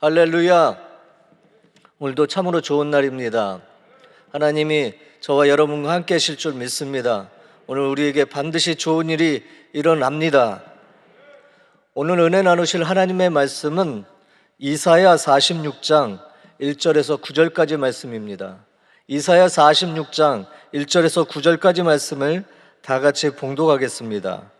할렐루야. 오늘도 참으로 좋은 날입니다. 하나님이 저와 여러분과 함께 하실 줄 믿습니다. 오늘 우리에게 반드시 좋은 일이 일어납니다. 오늘 은혜 나누실 하나님의 말씀은 이사야 46장 1절에서 9절까지 말씀입니다. 이사야 46장 1절에서 9절까지 말씀을 다 같이 봉독하겠습니다.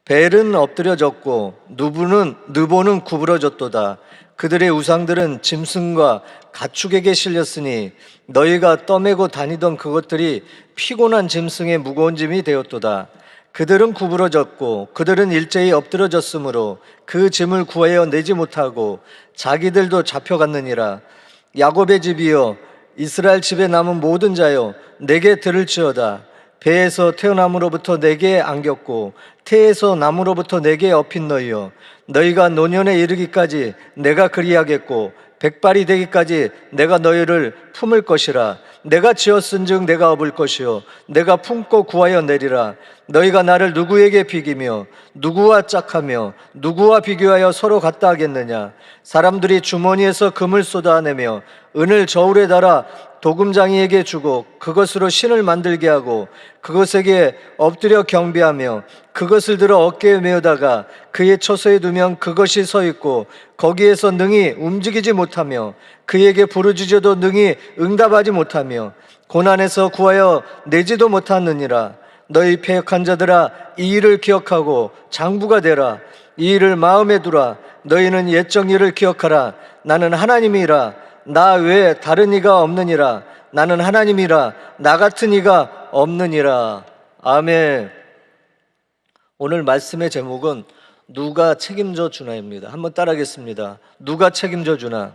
벨은 엎드려졌고 느보는 구부러졌도다. 그들의 우상들은 짐승과 가축에게 실렸으니 너희가 떠매고 다니던 그것들이 피곤한 짐승의 무거운 짐이 되었도다. 그들은 구부러졌고 그들은 일제히 엎드러졌으므로 그 짐을 구하여 내지 못하고 자기들도 잡혀갔느니라. 야곱의 집이여, 이스라엘 집에 남은 모든 자여, 내게 들을지어다. 배에서 태어남으로부터 내게 안겼고 태에서 남으로부터 내게 업힌 너희여, 너희가 노년에 이르기까지 내가 그리하겠고 백발이 되기까지 내가 너희를 품을 것이라. 내가 지었은즉 내가 업을 것이요 내가 품고 구하여 내리라. 너희가 나를 누구에게 비기며 누구와 짝하며 누구와 비교하여 서로 같다 하겠느냐. 사람들이 주머니에서 금을 쏟아내며 은을 저울에 달아 도금장이에게 주고 그것으로 신을 만들게 하고 그것에게 엎드려 경배하며 그것을 들어 어깨에 메어다가 그의 처소에 두면 그것이 서 있고 거기에서 능히 움직이지 못하며 그에게 부르짖어도 능히 응답하지 못하며 고난에서 구하여 내지도 못하느니라. 너희 패역한 자들아, 이 일을 기억하고 장부가 되라. 이 일을 마음에 두라. 너희는 옛 정의를 기억하라. 나는 하나님이라. 나 외에 다른 이가 없느니라. 나는 하나님이라. 나 같은 이가 없느니라. 아멘. 오늘 말씀의 제목은 누가 책임져 주나입니다. 한번 따라하겠습니다. 누가 책임져 주나?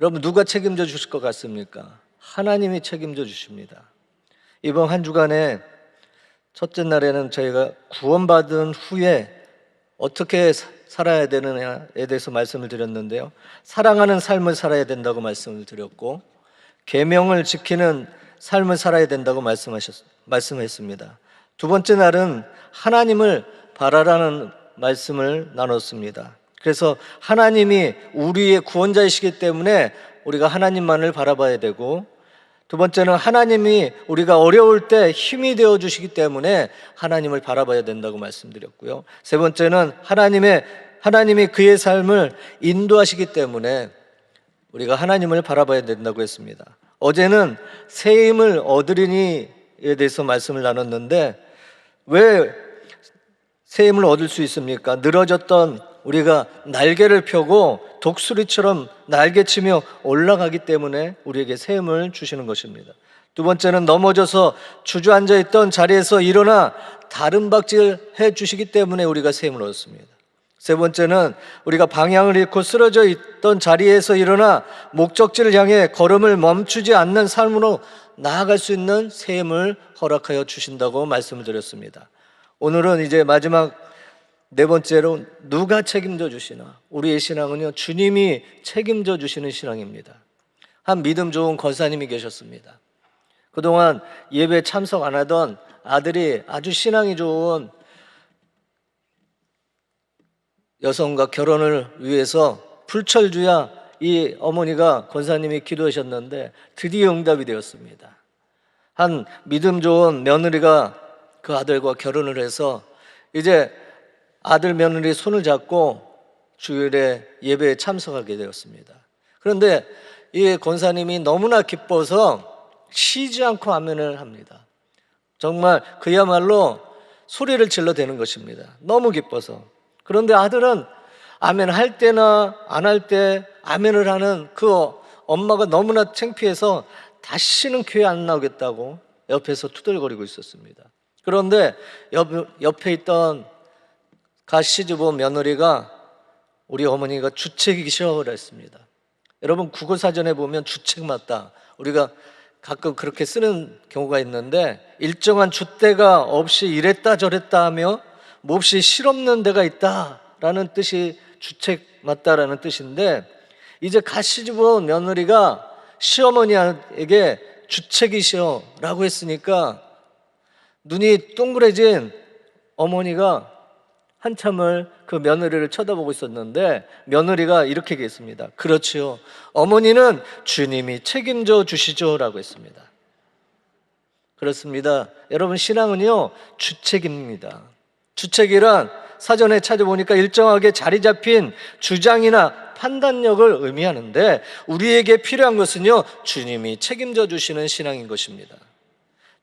여러분, 누가 책임져 주실 것 같습니까? 하나님이 책임져 주십니다. 이번 한 주간에 첫째 날에는 저희가 구원받은 후에 어떻게 살아야 되느냐에 대해서 말씀을 드렸는데요, 사랑하는 삶을 살아야 된다고 말씀을 드렸고 계명을 지키는 삶을 살아야 된다고 말씀했습니다. 두 번째 날은 하나님을 바라라는 말씀을 나눴습니다. 그래서 하나님이 우리의 구원자이시기 때문에 우리가 하나님만을 바라봐야 되고, 두 번째는 하나님이 우리가 어려울 때 힘이 되어 주시기 때문에 하나님을 바라봐야 된다고 말씀드렸고요. 세 번째는 하나님이 그의 삶을 인도하시기 때문에 우리가 하나님을 바라봐야 된다고 했습니다. 어제는 새 힘을 얻으리니에 대해서 말씀을 나눴는데, 왜 새 힘을 얻을 수 있습니까? 늘어졌던 우리가 날개를 펴고 독수리처럼 날개치며 올라가기 때문에 우리에게 새 힘을 주시는 것입니다. 두 번째는 넘어져서 주저앉아 있던 자리에서 일어나 다른 박질 해 주시기 때문에 우리가 새 힘을 얻습니다. 세 번째는 우리가 방향을 잃고 쓰러져 있던 자리에서 일어나 목적지를 향해 걸음을 멈추지 않는 삶으로 나아갈 수 있는 새 힘을 허락하여 주신다고 말씀을 드렸습니다. 오늘은 이제 마지막 네 번째로 누가 책임져 주시나? 우리의 신앙은요, 주님이 책임져 주시는 신앙입니다. 한 믿음 좋은 권사님이 계셨습니다. 그동안 예배 참석 안 하던 아들이 아주 신앙이 좋은 여성과 결혼을 위해서 불철주야 이 어머니가 권사님이 기도하셨는데 드디어 응답이 되었습니다. 한 믿음 좋은 며느리가 그 아들과 결혼을 해서 이제 아들 며느리 손을 잡고 주일에 예배에 참석하게 되었습니다. 그런데 이 권사님이 너무나 기뻐서 쉬지 않고 아멘을 합니다. 정말 그야말로 소리를 질러대는 것입니다. 너무 기뻐서. 그런데 아들은 아멘 할 때나 안 할 때 아멘을 하는 그 엄마가 너무나 창피해서 다시는 교회 안 나오겠다고 옆에서 투덜거리고 있었습니다. 그런데 옆에 있던 시집온 며느리가 우리 어머니가 주책이시라고 했습니다. 여러분, 국어사전에 보면 주책 맞다, 우리가 가끔 그렇게 쓰는 경우가 있는데, 일정한 줏대가 없이 이랬다 저랬다 하며 몹시 실없는 데가 있다라는 뜻이 주책 맞다라는 뜻인데, 이제 시집온 며느리가 시어머니에게 주책이시라고 했으니까 눈이 동그래진 어머니가 한참을 그 며느리를 쳐다보고 있었는데 며느리가 이렇게 얘기했습니다. 그렇지요. 어머니는 주님이 책임져 주시죠 라고 했습니다. 그렇습니다. 여러분, 신앙은요, 주책입니다. 주책이란 사전에 찾아보니까 일정하게 자리 잡힌 주장이나 판단력을 의미하는데 우리에게 필요한 것은요, 주님이 책임져 주시는 신앙인 것입니다.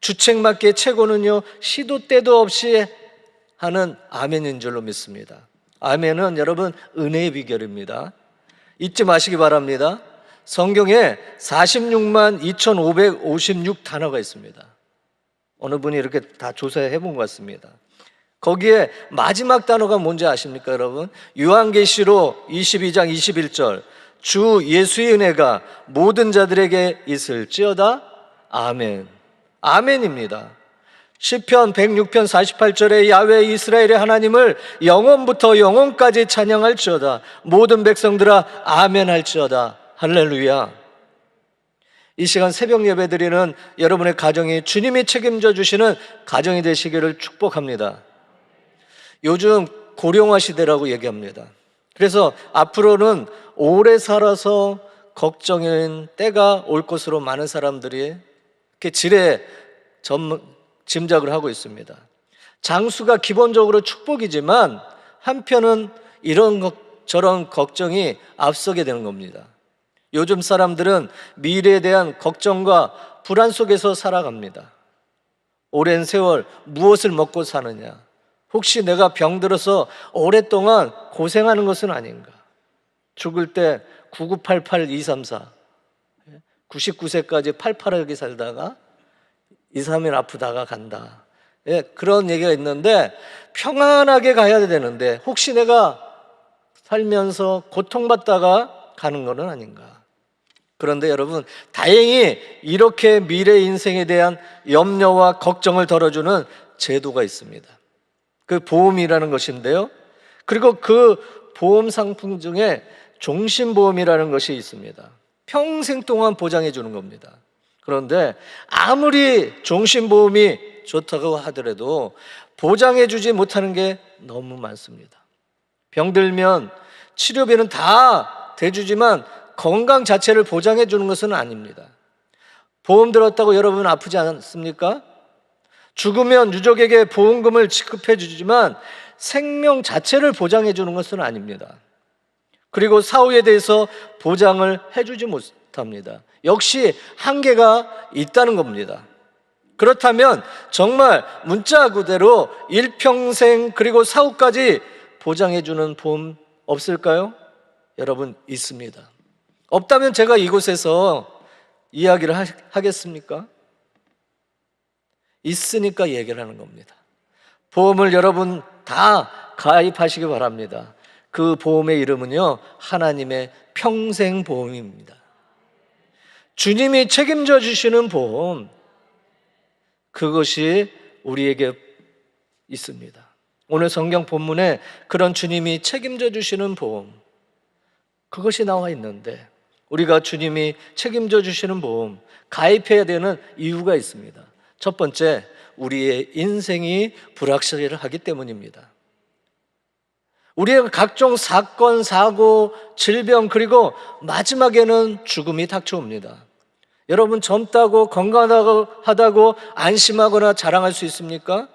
주책맞게 최고는요, 시도 때도 없이 하는 아멘인 줄로 믿습니다. 아멘은 여러분 은혜의 비결입니다. 잊지 마시기 바랍니다. 성경에 46만 2,556 단어가 있습니다. 어느 분이 이렇게 다 조사해 본 것 같습니다. 거기에 마지막 단어가 뭔지 아십니까, 여러분? 요한계시록 22장 21절, 주 예수의 은혜가 모든 자들에게 있을지어다. 아멘. 아멘입니다. 시편 106편 48절에 야훼 이스라엘의 하나님을 영원부터 영원까지 찬양할지어다. 모든 백성들아 아멘 할지어다. 할렐루야. 이 시간 새벽 예배 드리는 여러분의 가정이 주님이 책임져 주시는 가정이 되시기를 축복합니다. 요즘 고령화 시대라고 얘기합니다. 그래서 앞으로는 오래 살아서 걱정인 때가 올 것으로 많은 사람들이 이렇게 짐작을 하고 있습니다. 장수가 기본적으로 축복이지만 한편은 이런 저런 걱정이 앞서게 되는 겁니다. 요즘 사람들은 미래에 대한 걱정과 불안 속에서 살아갑니다. 오랜 세월 무엇을 먹고 사느냐? 혹시 내가 병들어서 오랫동안 고생하는 것은 아닌가? 죽을 때 9988-234 99세까지 팔팔하게 살다가 2, 3일 아프다가 간다. 그런 얘기가 있는데 평안하게 가야 되는데 혹시 내가 살면서 고통받다가 가는 것은 아닌가? 그런데 여러분, 다행히 이렇게 미래 인생에 대한 염려와 걱정을 덜어주는 제도가 있습니다. 그 보험이라는 것인데요. 그리고 그 보험 상품 중에 종신보험이라는 것이 있습니다. 평생 동안 보장해 주는 겁니다. 그런데 아무리 종신보험이 좋다고 하더라도 보장해 주지 못하는 게 너무 많습니다. 병들면 치료비는 다 대주지만 건강 자체를 보장해 주는 것은 아닙니다. 보험 들었다고 여러분 아프지 않습니까? 죽으면 유족에게 보험금을 지급해 주지만 생명 자체를 보장해 주는 것은 아닙니다. 그리고 사후에 대해서 보장을 해주지 못합니다. 역시 한계가 있다는 겁니다. 그렇다면 정말 문자 그대로 일평생 그리고 사후까지 보장해 주는 보험 없을까요? 여러분, 있습니다. 없다면 제가 이곳에서 이야기를 하겠습니까? 있으니까 얘기를 하는 겁니다. 보험을 여러분 다 가입하시기 바랍니다. 그 보험의 이름은요, 하나님의 평생보험입니다. 주님이 책임져 주시는 보험, 그것이 우리에게 있습니다. 오늘 성경 본문에 그런 주님이 책임져 주시는 보험, 그것이 나와 있는데 우리가 주님이 책임져 주시는 보험 가입해야 되는 이유가 있습니다. 첫 번째, 우리의 인생이 불확실하기 때문입니다. 우리의 각종 사건, 사고, 질병, 그리고 마지막에는 죽음이 닥쳐옵니다. 여러분, 젊다고 건강하다고 안심하거나 자랑할 수 있습니까?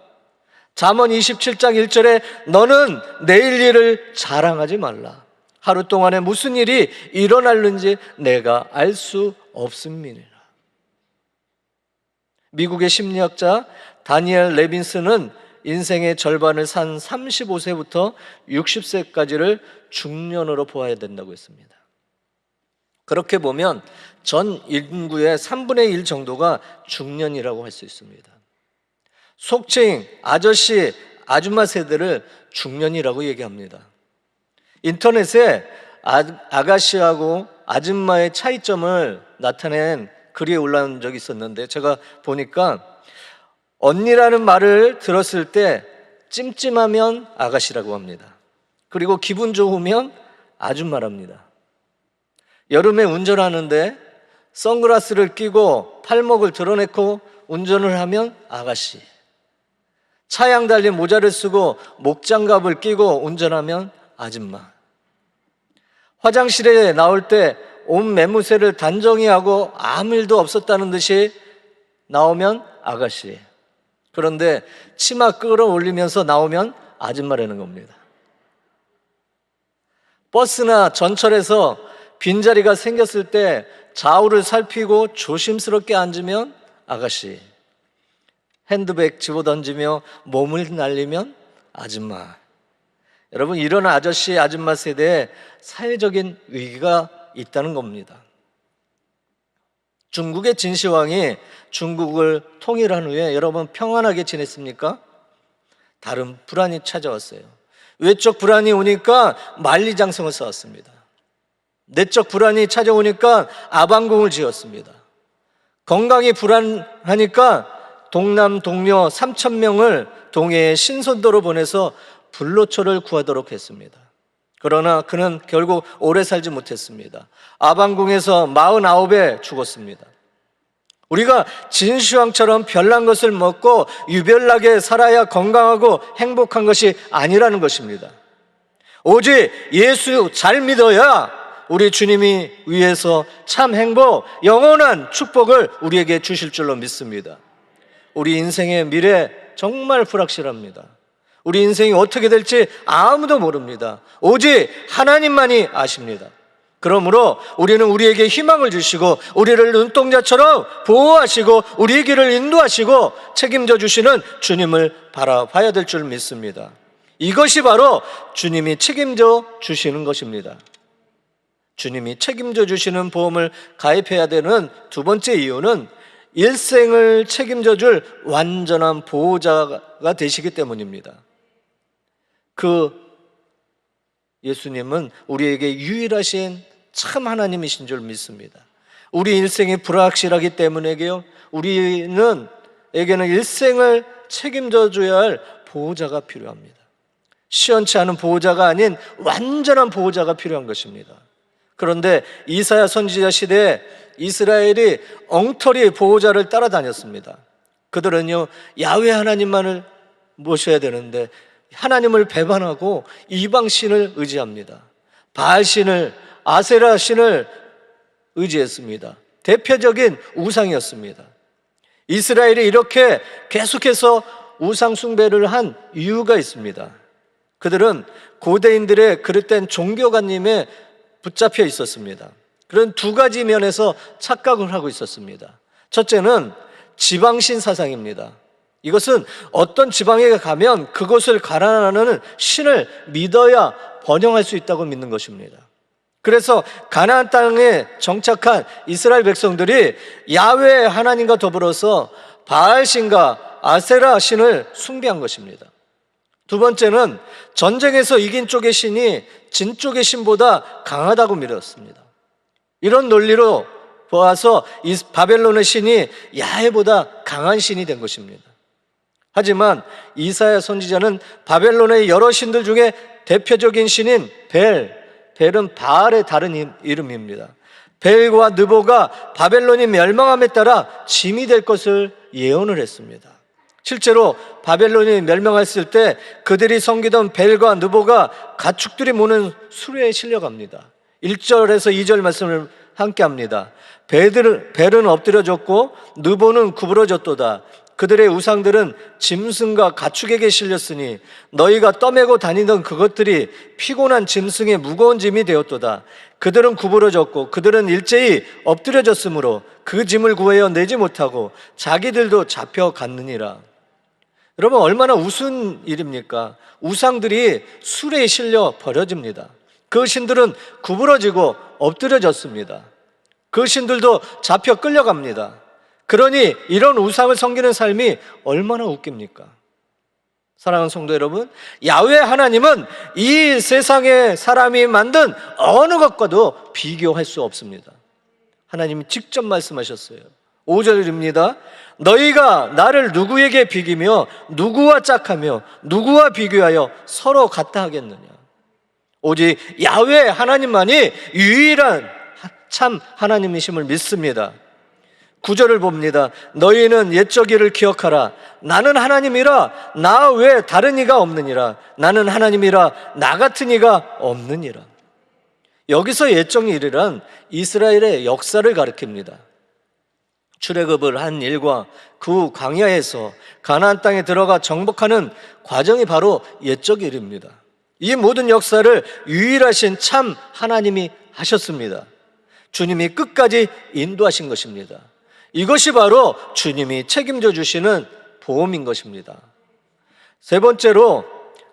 잠언 27장 1절에 너는 내일 일을 자랑하지 말라. 하루 동안에 무슨 일이 일어날는지 내가 알 수 없음이니라. 미국의 심리학자 다니엘 레빈스는 인생의 절반을 산 35세부터 60세까지를 중년으로 보아야 된다고 했습니다. 그렇게 보면 전 인구의 3분의 1 정도가 중년이라고 할 수 있습니다. 속칭 아저씨, 아줌마 세대를 중년이라고 얘기합니다. 인터넷에 아가씨하고 아줌마의 차이점을 나타낸 글이 올라온 적이 있었는데 제가 보니까 언니라는 말을 들었을 때 찜찜하면 아가씨라고 합니다. 그리고 기분 좋으면 아줌마랍니다. 여름에 운전하는데 선글라스를 끼고 팔목을 드러내고 운전을 하면 아가씨, 차양 달린 모자를 쓰고 목장갑을 끼고 운전하면 아줌마. 화장실에 나올 때 온 매무새를 단정히 하고 아무 일도 없었다는 듯이 나오면 아가씨. 그런데 치마 끌어올리면서 나오면 아줌마라는 겁니다. 버스나 전철에서 빈자리가 생겼을 때 좌우를 살피고 조심스럽게 앉으면 아가씨. 핸드백 집어던지며 몸을 날리면 아줌마. 여러분, 이런 아저씨, 아줌마 세대에 사회적인 위기가 있다는 겁니다. 중국의 진시황이 중국을 통일한 후에 여러분 평안하게 지냈습니까? 다른 불안이 찾아왔어요. 외적 불안이 오니까 만리장성을 쌓았습니다. 내적 불안이 찾아오니까 아방궁을 지었습니다. 건강이 불안하니까 동남 동료 3,000명을 동해의 신선도로 보내서 불로초를 구하도록 했습니다. 그러나 그는 결국 오래 살지 못했습니다. 아방궁에서 49에 죽었습니다. 우리가 진시황처럼 별난 것을 먹고 유별나게 살아야 건강하고 행복한 것이 아니라는 것입니다. 오직 예수 잘 믿어야 우리 주님이 위해서 참 행복, 영원한 축복을 우리에게 주실 줄로 믿습니다. 우리 인생의 미래 정말 불확실합니다. 우리 인생이 어떻게 될지 아무도 모릅니다. 오직 하나님만이 아십니다. 그러므로 우리는 우리에게 희망을 주시고 우리를 눈동자처럼 보호하시고 우리의 길을 인도하시고 책임져 주시는 주님을 바라봐야 될 줄 믿습니다. 이것이 바로 주님이 책임져 주시는 것입니다. 주님이 책임져 주시는 보험을 가입해야 되는 두 번째 이유는 일생을 책임져 줄 완전한 보호자가 되시기 때문입니다. 그 예수님은 우리에게 유일하신 참 하나님이신 줄 믿습니다. 우리 일생이 불확실하기 때문에요, 우리는 에게는 일생을 책임져 줘야 할 보호자가 필요합니다. 시원치 않은 보호자가 아닌 완전한 보호자가 필요한 것입니다. 그런데 이사야 선지자 시대에 이스라엘이 엉터리 보호자를 따라다녔습니다. 그들은요, 야훼 하나님만을 모셔야 되는데 하나님을 배반하고 이방신을 의지합니다. 바알신을, 아세라신을 의지했습니다. 대표적인 우상이었습니다. 이스라엘이 이렇게 계속해서 우상 숭배를 한 이유가 있습니다. 그들은 고대인들의 그릇된 종교관념에 붙잡혀 있었습니다. 그런 두 가지 면에서 착각을 하고 있었습니다. 첫째는 지방신 사상입니다. 이것은 어떤 지방에 가면 그곳을 가라는 신을 믿어야 번영할 수 있다고 믿는 것입니다. 그래서 가나안 땅에 정착한 이스라엘 백성들이 야훼 하나님과 더불어서 바알신과 아세라 신을 숭배한 것입니다. 두 번째는 전쟁에서 이긴 쪽의 신이 진 쪽의 신보다 강하다고 믿었습니다. 이런 논리로 보아서 이 바벨론의 신이 야훼보다 강한 신이 된 것입니다. 하지만 이사야 선지자는 바벨론의 여러 신들 중에 대표적인 신인 벨은 바알의 다른 이름입니다. 벨과 느보가 바벨론이 멸망함에 따라 짐이 될 것을 예언을 했습니다. 실제로 바벨론이 멸망했을 때 그들이 섬기던 벨과 느보가 가축들이 모는 수레에 실려갑니다. 1절에서 2절 말씀을 함께 합니다. 벨은 엎드려졌고 느보는 구부러졌도다. 그들의 우상들은 짐승과 가축에게 실렸으니 너희가 떠매고 다니던 그것들이 피곤한 짐승의 무거운 짐이 되었도다. 그들은 구부러졌고 그들은 일제히 엎드려졌으므로 그 짐을 구하여 내지 못하고 자기들도 잡혀갔느니라. 여러분, 얼마나 우스운 일입니까? 우상들이 수레에 실려 버려집니다. 그 신들은 구부러지고 엎드려졌습니다. 그 신들도 잡혀 끌려갑니다. 그러니 이런 우상을 섬기는 삶이 얼마나 웃깁니까? 사랑하는 성도 여러분, 야훼 하나님은 이 세상에 사람이 만든 어느 것과도 비교할 수 없습니다. 하나님이 직접 말씀하셨어요. 5절입니다. 너희가 나를 누구에게 비기며 누구와 짝하며 누구와 비교하여 서로 같다 하겠느냐. 오직 야훼 하나님만이 유일한 참 하나님이심을 믿습니다. 9절을 봅니다. 너희는 옛적 일을 기억하라. 나는 하나님이라 나 외에 다른 이가 없느니라. 나는 하나님이라 나 같은 이가 없느니라. 여기서 옛적 일이란 이스라엘의 역사를 가리킵니다. 출애굽을 한 일과 그 후 광야에서 가나안 땅에 들어가 정복하는 과정이 바로 옛적 일입니다. 이 모든 역사를 유일하신 참 하나님이 하셨습니다. 주님이 끝까지 인도하신 것입니다. 이것이 바로 주님이 책임져 주시는 보험인 것입니다. 세 번째로,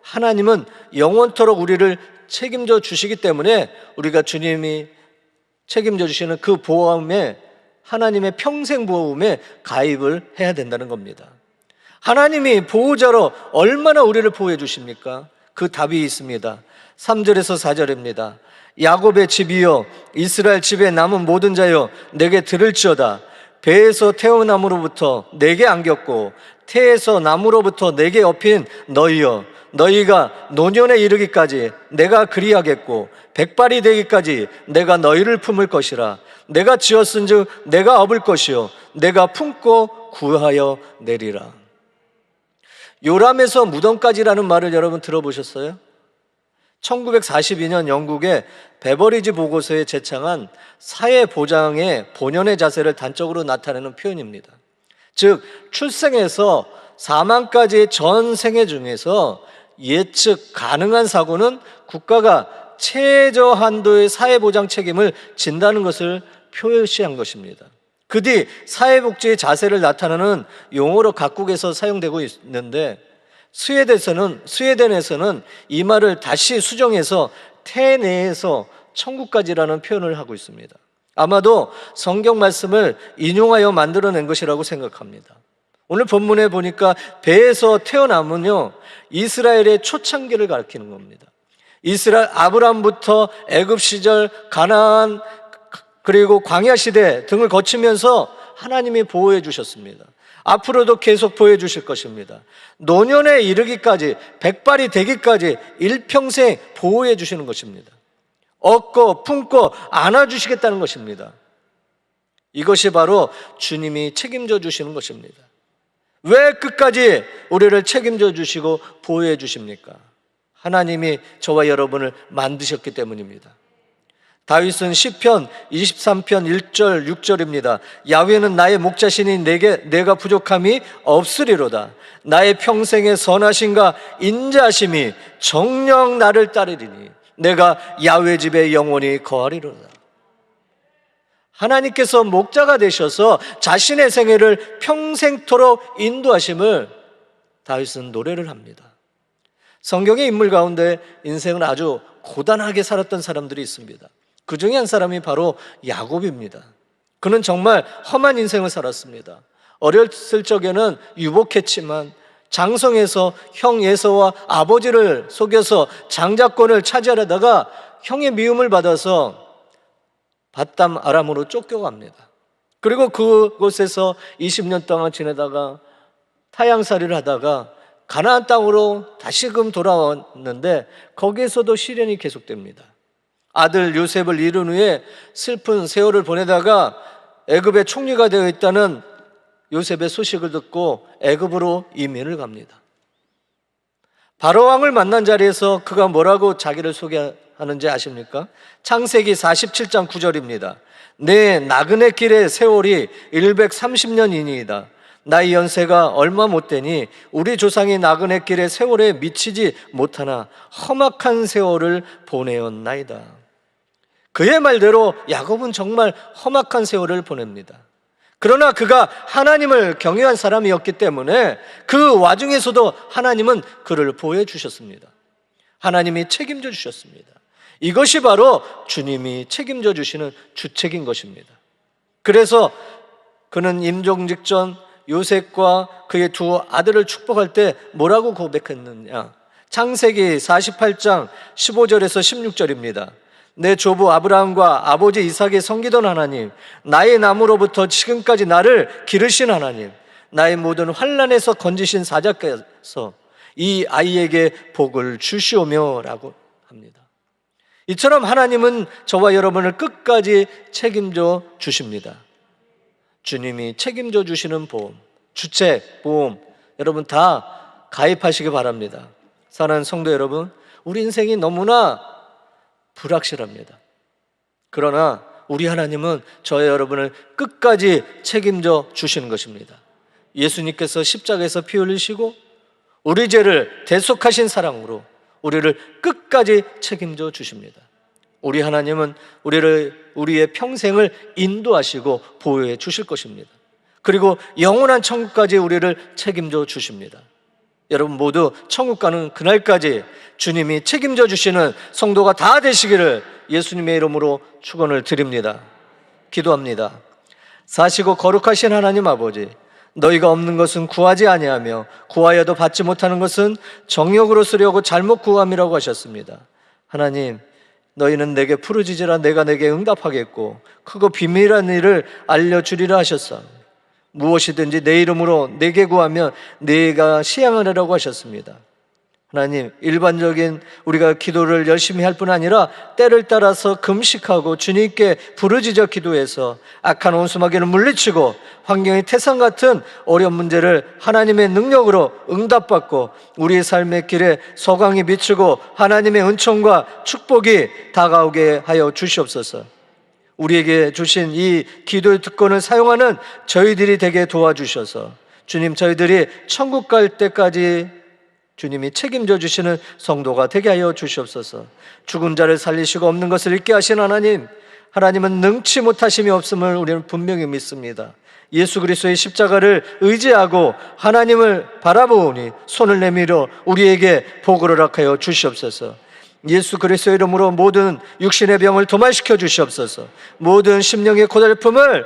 하나님은 영원토록 우리를 책임져 주시기 때문에 우리가 주님이 책임져 주시는 그 보험에, 하나님의 평생 보험에 가입을 해야 된다는 겁니다. 하나님이 보호자로 얼마나 우리를 보호해 주십니까? 그 답이 있습니다. 3절에서 4절입니다. 야곱의 집이여, 이스라엘 집에 남은 모든 자여, 내게 들을지어다. 배에서 태어남으로부터 내게 안겼고 태에서 남으로부터 내게 업힌 너희여, 너희가 노년에 이르기까지 내가 그리하겠고 백발이 되기까지 내가 너희를 품을 것이라. 내가 지었은즉 내가 업을 것이요 내가 품고 구하여 내리라. 요람에서 무덤까지라는 말을 여러분 들어보셨어요? 1942년 영국의 베버리지 보고서에 제창한 사회보장의 본연의 자세를 단적으로 나타내는 표현입니다. 즉, 출생에서 사망까지의 전 생애 중에서 예측 가능한 사고는 국가가 최저 한도의 사회보장 책임을 진다는 것을 표시한 것입니다. 그 뒤 사회복지의 자세를 나타내는 용어로 각국에서 사용되고 있는데, 스웨덴에서는 이 말을 다시 수정해서 태내에서 천국까지라는 표현을 하고 있습니다. 아마도 성경 말씀을 인용하여 만들어낸 것이라고 생각합니다. 오늘 본문에 보니까 배에서 태어남은요, 이스라엘의 초창기를 가리키는 겁니다. 이스라엘 아브라함부터 애굽 시절, 가나안, 그리고 광야 시대 등을 거치면서 하나님이 보호해 주셨습니다. 앞으로도 계속 보호해 주실 것입니다. 노년에 이르기까지, 백발이 되기까지 일평생 보호해 주시는 것입니다. 얻고 품고 안아주시겠다는 것입니다. 이것이 바로 주님이 책임져 주시는 것입니다. 왜 끝까지 우리를 책임져 주시고 보호해 주십니까? 하나님이 저와 여러분을 만드셨기 때문입니다. 다윗은 시편 23편 1절 6절입니다. 야훼는 나의 목자시니 내가 부족함이 없으리로다. 나의 평생의 선하심과 인자하심이 정녕 나를 따르리니 내가 야훼 집에 영원히 거하리로다. 하나님께서 목자가 되셔서 자신의 생애를 평생토록 인도하심을 다윗은 노래를 합니다. 성경의 인물 가운데 인생을 아주 고단하게 살았던 사람들이 있습니다. 그 중에 한 사람이 바로 야곱입니다. 그는 정말 험한 인생을 살았습니다. 어렸을 적에는 유복했지만 장성에서 형 에서와 아버지를 속여서 장자권을 차지하려다가 형의 미움을 받아서 밧담 아람으로 쫓겨갑니다. 그리고 그곳에서 20년 동안 지내다가 타향살이를 하다가 가나안 땅으로 다시금 돌아왔는데 거기에서도 시련이 계속됩니다. 아들 요셉을 잃은 후에 슬픈 세월을 보내다가 애굽의 총리가 되어 있다는 요셉의 소식을 듣고 애굽으로 이민을 갑니다. 바로왕을 만난 자리에서 그가 뭐라고 자기를 소개하는지 아십니까? 창세기 47장 9절입니다. 내 나그네 길의 세월이 130년이니이다. 나의 연세가 얼마 못되니 우리 조상이 나그네 길의 세월에 미치지 못하나 험악한 세월을 보내었나이다. 그의 말대로 야곱은 정말 험악한 세월을 보냅니다. 그러나 그가 하나님을 경외한 사람이었기 때문에 그 와중에서도 하나님은 그를 보호해 주셨습니다. 하나님이 책임져 주셨습니다. 이것이 바로 주님이 책임져 주시는 주책인 것입니다. 그래서 그는 임종 직전 요셉과 그의 두 아들을 축복할 때 뭐라고 고백했느냐? 창세기 48장 15절에서 16절입니다. 내 조부 아브라함과 아버지 이삭이 섬기던 하나님, 나의 나무로부터 지금까지 나를 기르신 하나님, 나의 모든 환난에서 건지신 사자께서 이 아이에게 복을 주시오며 라고 합니다. 이처럼 하나님은 저와 여러분을 끝까지 책임져 주십니다. 주님이 책임져 주시는 보험, 주책, 보험 여러분 다 가입하시기 바랍니다. 사랑하는 성도 여러분, 우리 인생이 너무나 불확실합니다. 그러나 우리 하나님은 저와 여러분을 끝까지 책임져 주시는 것입니다. 예수님께서 십자가에서 피 흘리시고 우리 죄를 대속하신 사랑으로 우리를 끝까지 책임져 주십니다. 우리 하나님은 우리의 평생을 인도하시고 보호해 주실 것입니다. 그리고 영원한 천국까지 우리를 책임져 주십니다. 여러분 모두 천국 가는 그날까지 주님이 책임져 주시는 성도가 다 되시기를 예수님의 이름으로 축원을 드립니다. 기도합니다. 사시고 거룩하신 하나님 아버지, 너희가 없는 것은 구하지 아니하며 구하여도 받지 못하는 것은 정욕으로 쓰려고 잘못 구함이라고 하셨습니다. 하나님, 너희는 내게 부르짖으라 내가 내게 응답하겠고 크고 비밀한 일을 알려주리라 하셨사. 무엇이든지 내 이름으로 내게 구하면 내가 시행하리라고 하셨습니다. 하나님, 일반적인 우리가 기도를 열심히 할 뿐 아니라 때를 따라서 금식하고 주님께 부르짖어 기도해서 악한 원수마귀를 물리치고 환경의 태산 같은 어려운 문제를 하나님의 능력으로 응답받고 우리의 삶의 길에 서광이 비추고 하나님의 은총과 축복이 다가오게 하여 주시옵소서. 우리에게 주신 이 기도의 특권을 사용하는 저희들이 되게 도와주셔서 주님, 저희들이 천국 갈 때까지 주님이 책임져 주시는 성도가 되게 하여 주시옵소서. 죽은 자를 살리시고 없는 것을 잊게 하신 하나님, 하나님은 능치 못하심이 없음을 우리는 분명히 믿습니다. 예수 그리스도의 십자가를 의지하고 하나님을 바라보니 손을 내밀어 우리에게 복을 허락하여 주시옵소서. 예수 그리스도의 이름으로 모든 육신의 병을 도말시켜 주시옵소서. 모든 심령의 고달픔을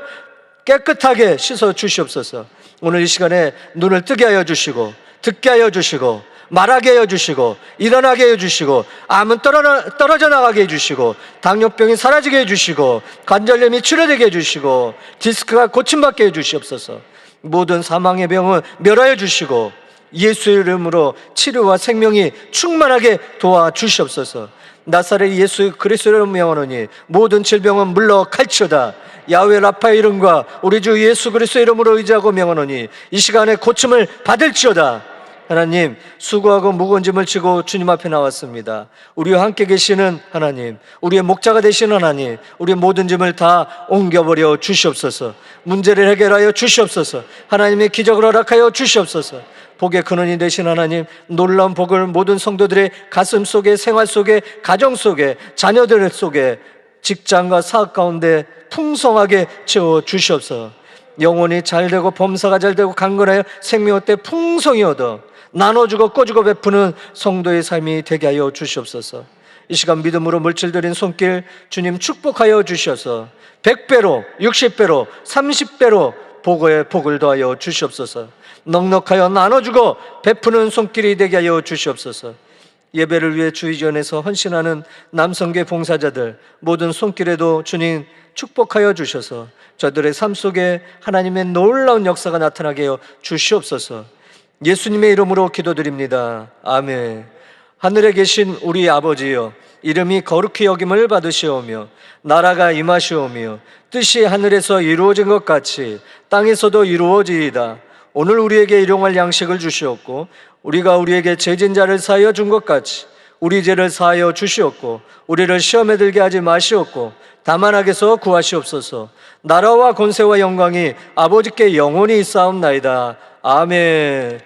깨끗하게 씻어 주시옵소서. 오늘 이 시간에 눈을 뜨게 하여 주시고 듣게 하여 주시고 말하게 하여 주시고 일어나게 해 주시고 암은 떨어져 나가게 해 주시고 당뇨병이 사라지게 해 주시고 관절염이 치료되게 해 주시고 디스크가 고침받게 해 주시옵소서. 모든 사망의 병은 멸하여 주시고 예수의 이름으로 치료와 생명이 충만하게 도와주시옵소서. 나사렛 예수 그리스도의 이름으로 명하노니 모든 질병은 물러갈지어다. 야훼 라파의 이름과 우리 주 예수 그리스도의 이름으로 의지하고 명하노니 이 시간에 고침을 받을지어다. 하나님, 수고하고 무거운 짐을 지고 주님 앞에 나왔습니다. 우리와 함께 계시는 하나님, 우리의 목자가 되시는 하나님, 우리의 모든 짐을 다 옮겨버려 주시옵소서. 문제를 해결하여 주시옵소서. 하나님의 기적을 허락하여 주시옵소서. 복의 근원이 되신 하나님, 놀라운 복을 모든 성도들의 가슴 속에, 생활 속에, 가정 속에, 자녀들 속에, 직장과 사업 가운데 풍성하게 채워 주시옵소서. 영혼이 잘되고 범사가 잘되고 강건하여 생명의 풍성히 얻어 나눠주고 꺼주고 베푸는 성도의 삶이 되게 하여 주시옵소서. 이 시간 믿음으로 물질드린 손길 주님 축복하여 주셔서 100배로 60배로 30배로 복의 복을 더하여 주시옵소서. 넉넉하여 나눠주고 베푸는 손길이 되게 하여 주시옵소서. 예배를 위해 주의전에서 헌신하는 남성계 봉사자들 모든 손길에도 주님 축복하여 주셔서 저들의 삶 속에 하나님의 놀라운 역사가 나타나게 하여 주시옵소서. 예수님의 이름으로 기도드립니다. 아멘. 하늘에 계신 우리 아버지여, 이름이 거룩히 여김을 받으시오며 나라가 임하시오며 뜻이 하늘에서 이루어진 것 같이 땅에서도 이루어지이다. 오늘 우리에게 일용할 양식을 주시옵고 우리가 우리에게 죄진 자를 사하여 준 것 같이 우리 죄를 사하여 주시옵고 우리를 시험에 들게 하지 마시옵고 다만 악에서 구하시옵소서. 나라와 권세와 영광이 아버지께 영원히 있사옵나이다. 아멘.